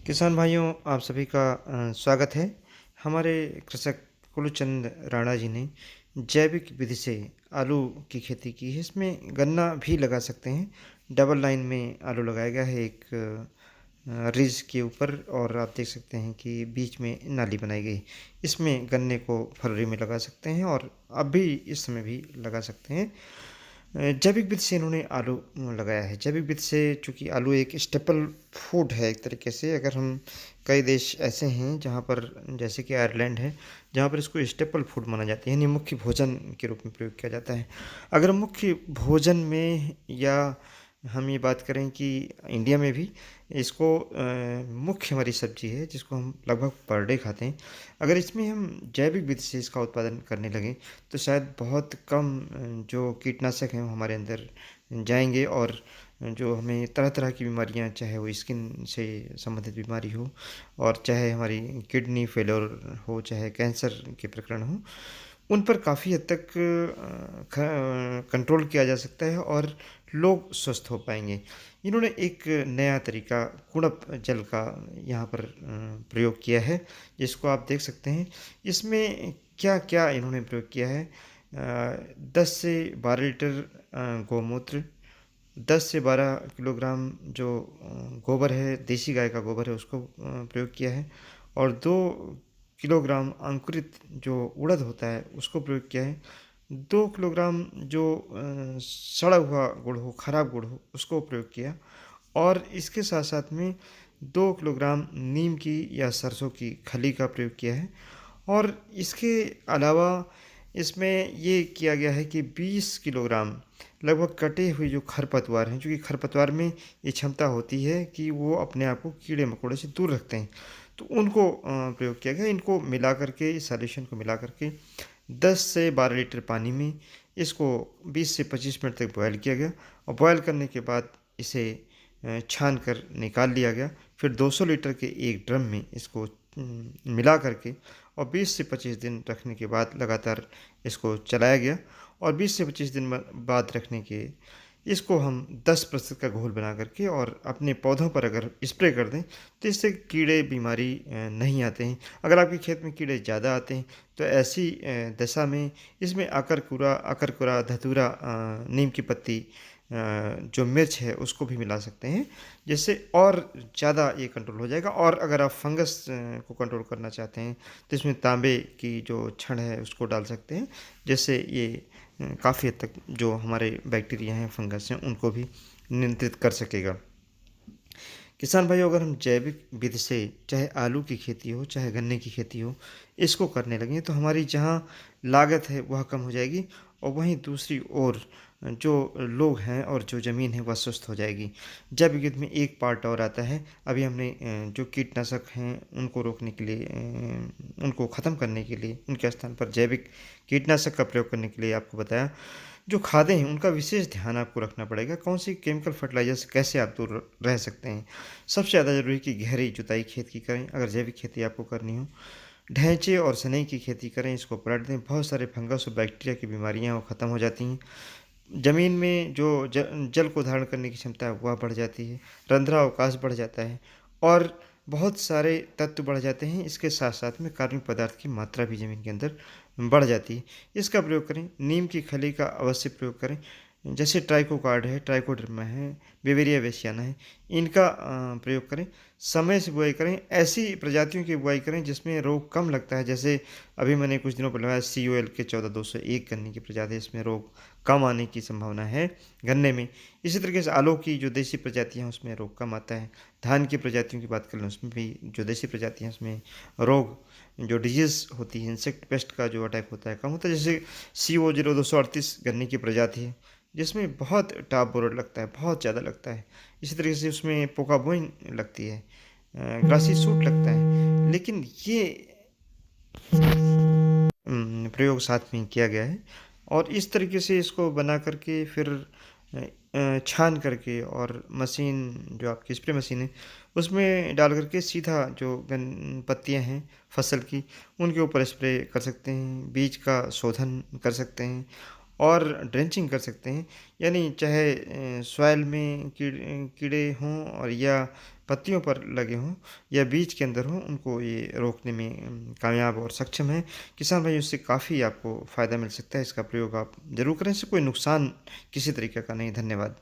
किसान भाइयों, आप सभी का स्वागत है। हमारे कृषक कुलचंद राणा जी ने जैविक विधि से आलू की खेती की है। इसमें गन्ना भी लगा सकते हैं। डबल लाइन में आलू लगाया गया है एक रिज के ऊपर, और आप देख सकते हैं कि बीच में नाली बनाई गई। इसमें गन्ने को फरवरी में लगा सकते हैं और अभी इस समय भी लगा सकते हैं। जैविक विधि से इन्होंने आलू लगाया है। जैविक विधि से, चूँकि आलू एक स्टेपल फूड है एक तरीके से, अगर हम कई देश ऐसे हैं जहाँ पर, जैसे कि आयरलैंड है, जहाँ पर इसको स्टेपल फूड माना जाता है, यानी मुख्य भोजन के रूप में प्रयोग किया जाता है। अगर मुख्य भोजन में, या हम ये बात करें कि इंडिया में भी इसको मुख्य हमारी सब्जी है जिसको हम लगभग पर डे खाते हैं। अगर इसमें हम जैविक विधि से इसका उत्पादन करने लगें तो शायद बहुत कम जो कीटनाशक हैं वो हमारे अंदर जाएंगे, और जो हमें तरह तरह की बीमारियां, चाहे वो स्किन से संबंधित बीमारी हो, और चाहे हमारी किडनी फेलियर हो, चाहे कैंसर के प्रकरण हो, उन पर काफ़ी हद तक कंट्रोल किया जा सकता है और लोग स्वस्थ हो पाएंगे। इन्होंने एक नया तरीका कुड़प जल का यहाँ पर प्रयोग किया है, जिसको आप देख सकते हैं। इसमें क्या क्या इन्होंने प्रयोग किया है? 10 से 12 लीटर गौमूत्र, 10 से 12 किलोग्राम जो गोबर है, देसी गाय का गोबर है, उसको प्रयोग किया है, और 2 किलोग्राम अंकुरित जो उड़द होता है उसको प्रयोग किया है। 2 किलोग्राम जो सड़ा हुआ गुड़ हो, खराब गुड़ हो, उसको प्रयोग किया। और इसके साथ साथ में 2 किलोग्राम नीम की या सरसों की खली का प्रयोग किया है। और इसके अलावा इसमें ये किया गया है कि 20 किलोग्राम लगभग कटे हुए जो खरपतवार हैं, क्योंकि खरपतवार में ये क्षमता होती है कि वो अपने आप को कीड़े मकोड़े से दूर रखते हैं, तो उनको प्रयोग किया गया। इनको मिला करके, इस सॉल्यूशन को मिला करके 10 से 12 लीटर पानी में इसको 20 से 25 मिनट तक बॉयल किया गया, और बॉयल करने के बाद इसे छान कर निकाल लिया गया। फिर 200 लीटर के एक ड्रम में इसको मिला करके और 20 से 25 दिन रखने के बाद लगातार इसको चलाया गया। और 20 से 25 दिन बाद रखने के इसको हम 10% का घोल बना करके और अपने पौधों पर अगर स्प्रे कर दें तो इससे कीड़े बीमारी नहीं आते हैं। अगर आपके खेत में कीड़े ज़्यादा आते हैं तो ऐसी दशा में इसमें अकरकुरा, धतूरा, नीम की पत्ती, जो मिर्च है उसको भी मिला सकते हैं, जिससे और ज़्यादा ये कंट्रोल हो जाएगा। और अगर आप फंगस को कंट्रोल करना चाहते हैं तो इसमें तांबे की जो छड़ है उसको डाल सकते हैं, जिससे ये काफ़ी हद तक जो हमारे बैक्टीरिया हैं, फंगस हैं, उनको भी नियंत्रित कर सकेगा। किसान भाई, अगर हम जैविक विधि से, चाहे आलू की खेती हो, चाहे गन्ने की खेती हो, इसको करने लगें तो हमारी जहाँ लागत है वह कम हो जाएगी, और वहीं दूसरी ओर जो लोग हैं और जो ज़मीन है वह स्वस्थ हो जाएगी। जैविक विधि में एक पार्ट और आता है। अभी हमने जो कीटनाशक हैं उनको रोकने के लिए, उनको ख़त्म करने के लिए, उनके स्थान पर जैविक कीटनाशक का प्रयोग करने के लिए आपको बताया। जो खादें हैं उनका विशेष ध्यान आपको रखना पड़ेगा। कौन सी केमिकल फर्टिलाइजर से कैसे आप दूर रह सकते हैं। सबसे ज़्यादा ज़रूरी कि गहरी जुताई खेत की करें अगर जैविक खेती आपको करनी हो। ढैंचे और सनई की खेती करें, इसको पलट दें। बहुत सारे फंगस और बैक्टीरिया की बीमारियां वो ख़त्म हो जाती हैं। ज़मीन में जो जल को धारण करने की क्षमता है वह बढ़ जाती है। रंध्रा अवकाश बढ़ जाता है, और बहुत सारे तत्व बढ़ जाते हैं। इसके साथ साथ में कार्बनिक पदार्थ की मात्रा भी ज़मीन के अंदर बढ़ जाती है। इसका प्रयोग करें। नीम की खली का अवश्य प्रयोग करें। जैसे ट्राइकोकार्ड है, ट्राइकोडर्मा है, बेवेरिया बेसियाना है, इनका प्रयोग करें। समय से बुआई करें। ऐसी प्रजातियों की बुआई करें जिसमें रोग कम लगता है। जैसे अभी मैंने कुछ दिनों पहले लगाया COL के 14-201 गन्ने की प्रजाति, इसमें रोग कम आने की संभावना है गन्ने में। इसी तरीके से आलू की जो देसी प्रजातियाँ हैं उसमें रोग कम आता है। धान की प्रजातियों की बात कर लें, उसमें भी जो देसी प्रजातियाँ हैं उसमें रोग, जो डिजीज़ होती है, इंसेक्ट पेस्ट का जो अटैक होता है, कम होता है। जैसे CO0238 गन्ने की प्रजाति है जिसमें बहुत टॉप बोरर लगता है, बहुत ज़्यादा लगता है। इसी तरीके से उसमें पोका बोइंग लगती है, ग्रासी सूट लगता है। लेकिन ये प्रयोग साथ में किया गया है, और इस तरीके से इसको बना करके फिर छान करके, और मशीन जो आपकी स्प्रे मशीन है उसमें डाल करके सीधा जो पत्तियां हैं फसल की, उनके ऊपर स्प्रे कर सकते हैं। बीज का शोधन कर सकते हैं, और ड्रेंचिंग कर सकते हैं। यानी चाहे सॉइल में कीड़े हों और या पत्तियों पर लगे हों या बीज के अंदर हों, उनको ये रोकने में कामयाब और सक्षम है। किसान भाई, इससे काफ़ी आपको फ़ायदा मिल सकता है। इसका प्रयोग आप ज़रूर करें, इससे कोई नुकसान किसी तरीके का नहीं। धन्यवाद।